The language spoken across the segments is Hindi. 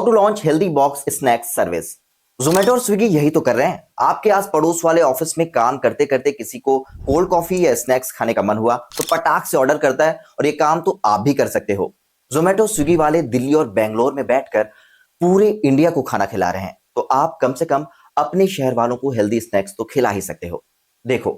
How to launch healthy box snacks service. Zomato और स्विगी यही तो कर रहे हैं। आपके आस पड़ोस वाले ऑफिस में काम करते करते किसी को कोल्ड कॉफी या स्नैक्स खाने का मन हुआ तो पटाख से ऑर्डर करता है, और ये काम तो आप भी कर सकते हो। जोमेटो स्विगी वाले दिल्ली और बेंगलोर में बैठकर पूरे इंडिया को खाना खिला रहे हैं, तो आप कम से कम अपने शहर वालों को हेल्दी स्नैक्स तो खिला ही सकते हो। देखो,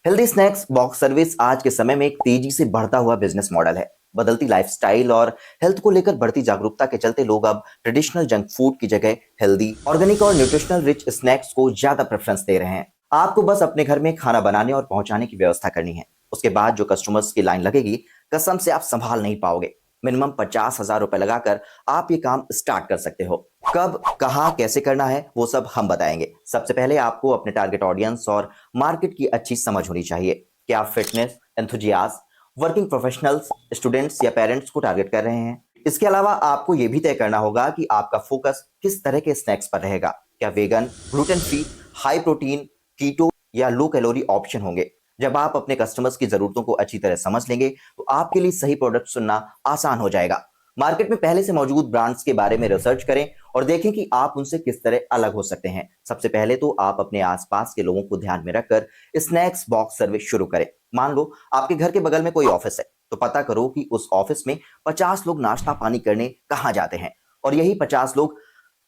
हेल्दी स्नैक्स बॉक्स सर्विस आज के समय में एक तेजी से बढ़ता हुआ बिजनेस मॉडल है। बदलती लाइफस्टाइल और हेल्थ को लेकर बढ़ती जागरूकता के चलते लोग अब ट्रेडिशनल जंक फूड की जगह हेल्दी, ऑर्गेनिक और न्यूट्रिशनल रिच स्नैक्स को ज्यादा प्रेफरेंस दे रहे हैं। आपको बस अपने घर में खाना बनाने और पहुंचाने की व्यवस्था करनी है। उसके बाद जो कस्टमर्स की लाइन लगेगी, कसम से आप संभाल नहीं पाओगे। मिनिमम 50,000 रुपए लगाकर आप ये काम स्टार्ट कर सकते हो। कब, कहाँ, कैसे करना है वो सब हम बताएंगे। सबसे पहले आपको अपने टारगेट ऑडियंस और मार्केट की अच्छी समझ होनी चाहिए। क्या आप fitness enthusiast, working professionals, students या पेरेंट्स को टारगेट कर रहे हैं? इसके अलावा आपको यह भी तय करना होगा कि आपका फोकस किस तरह के स्नैक्स पर रहेगा। क्या vegan, gluten free, high protein, keto या लो कैलोरी ऑप्शन होंगे? जब आप अपने कस्टमर्स की जरूरतों को अच्छी तरह समझ लेंगे तो आपके लिए सही प्रोडक्ट चुनना आसान हो जाएगा। मार्केट में पहले से मौजूद ब्रांड्स के बारे में रिसर्च करें और देखें कि आप उनसे किस तरह अलग हो सकते हैं। सबसे पहले तो आप अपने आसपास के लोगों को ध्यान में रखकर स्नैक्स बॉक्स सर्विस शुरू करें। मान लो आपके घर के बगल में कोई ऑफिस है, तो पता करो कि उस ऑफिस में 50 लोग नाश्ता पानी करने कहाँ जाते हैं, और यही 50 लोग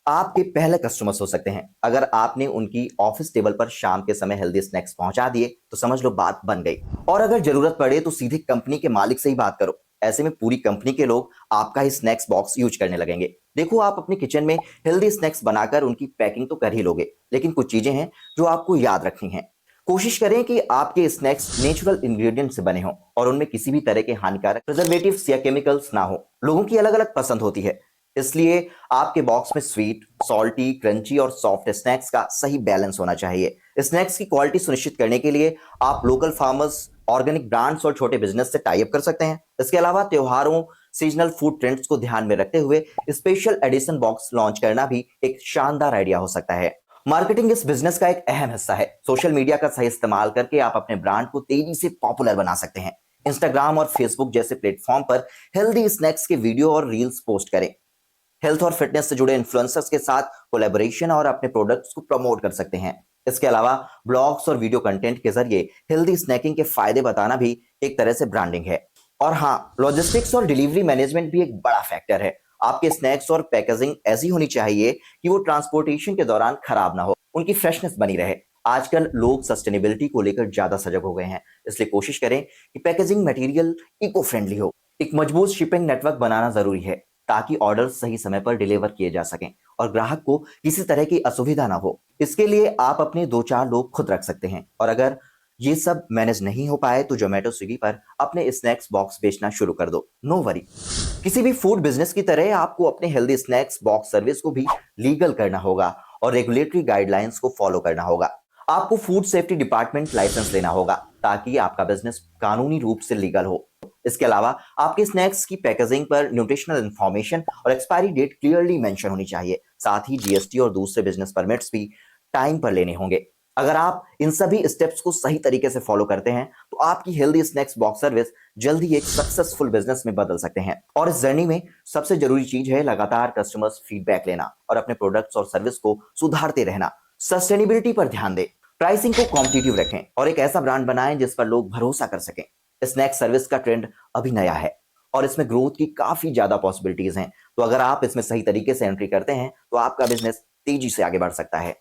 आपके पहले कस्टमर्स हो सकते हैं। अगर आपने उनकी ऑफिस टेबल पर शाम के समय हेल्दी स्नैक्स पहुंचा दिए तो समझ लो बात बन गई। और अगर जरूरत पड़े तो सीधे कंपनी के मालिक से ही बात करो। ऐसे में पूरी कंपनी के लोग आपका ही स्नैक्स बॉक्स यूज करने लगेंगे। देखो, आप अपने किचन में हेल्दी स्नैक्स बनाकर उनकी पैकिंग तो कर ही लोगे, लेकिन कुछ चीजें हैं जो आपको याद रखनी है। कोशिश करें कि आपके स्नैक्स नेचुरल इंग्रेडिएंट से बने हों और उनमें किसी भी तरह के हानिकारक प्रिजर्वेटिव्स या केमिकल्स ना हो। लोगों की अलग अलग पसंद होती है, इसलिए आपके बॉक्स में स्वीट, सॉल्टी, क्रंची और सॉफ्ट स्नैक्स का सही बैलेंस होना चाहिए। स्नैक्स की क्वालिटी सुनिश्चित करने के लिए आप लोकल फार्मर्स, ऑर्गेनिक ब्रांड्स और छोटे बिजनेस से टाई अप कर सकते हैं। इसके अलावा त्योहारों, सीजनल फूड ट्रेंड्स को ध्यान में रखते हुए स्पेशल एडिशन बॉक्स लॉन्च करना भी एक शानदार आइडिया हो सकता है। मार्केटिंग इस बिजनेस का एक अहम हिस्सा है। सोशल मीडिया का सही इस्तेमाल करके आप अपने ब्रांड को तेजी से पॉपुलर बना सकते हैं। इंस्टाग्राम और फेसबुक जैसे प्लेटफॉर्म पर हेल्दी स्नैक्स के वीडियो और रील्स पोस्ट करें। हेल्थ और फिटनेस से जुड़े इन्फ्लुएंसर्स के साथ कोलैबोरेशन और अपने प्रोडक्ट्स को प्रमोट कर सकते हैं। इसके अलावा ब्लॉग्स और वीडियो कंटेंट के जरिए हेल्दी स्नैकिंग के फायदे बताना भी एक तरह से ब्रांडिंग है। और हाँ, लॉजिस्टिक्स और डिलीवरी मैनेजमेंट भी एक बड़ा फैक्टर है। आपके स्नैक्स और पैकेजिंग ऐसी होनी चाहिए कि वो ट्रांसपोर्टेशन के दौरान खराब ना हो, उनकी फ्रेशनेस बनी रहे। आजकल लोग सस्टेनेबिलिटी को लेकर ज्यादा सजग हो गए हैं, इसलिए कोशिश करें कि पैकेजिंग मटेरियल इको फ्रेंडली हो। एक मजबूत शिपिंग नेटवर्क बनाना जरूरी है ताकि ऑर्डर सही समय पर डिलीवर किए जा सकें और ग्राहक को किसी तरह की असुविधा ना हो। इसके लिए आप अपने 2-4 लोग खुद रख सकते हैं, और अगर ये सब मैनेज नहीं हो पाए तो जोमेटो स्विगी पर अपने स्नैक्स बॉक्स बेचना शुरू कर दो। No worry. किसी भी फूड बिजनेस की तरह आपको अपने हेल्दी स्नैक्स बॉक्स सर्विस को भी लीगल करना होगा और रेगुलेटरी गाइडलाइंस को फॉलो करना होगा। आपको फूड सेफ्टी डिपार्टमेंट लाइसेंस लेना होगा ताकि आपका बिजनेस कानूनी रूप से लीगल हो। इसके अलावा आपके स्नैक्स की पैकेजिंग पर न्यूट्रिशनल इंफॉर्मेशन और एक्सपायरी डेट क्लियरली मेंशन होनी चाहिए। साथ ही जीएसटी और दूसरे बिजनेस परमिट्स भी टाइम पर लेने होंगे। अगर आप इन सभी स्टेप्स को सही तरीके से फॉलो करते हैं तो आपकी हेल्दी स्नैक्स बॉक्स सर्विस जल्दी एक सक्सेसफुल बिजनेस में बदल सकते हैं। और इस जर्नी में सबसे जरूरी चीज है लगातार कस्टमर्स फीडबैक लेना और अपने प्रोडक्ट्स और सर्विस को सुधारते रहना। सस्टेनेबिलिटी पर ध्यान दें, प्राइसिंग को कॉम्पिटिटिव रखें और एक ऐसा ब्रांड बनाएं जिस पर लोग भरोसा कर सकें। स्नैक सर्विस का ट्रेंड अभी नया है और इसमें ग्रोथ की काफी ज्यादा पॉसिबिलिटीज हैं, तो अगर आप इसमें सही तरीके से एंट्री करते हैं तो आपका बिजनेस तेजी से आगे बढ़ सकता है।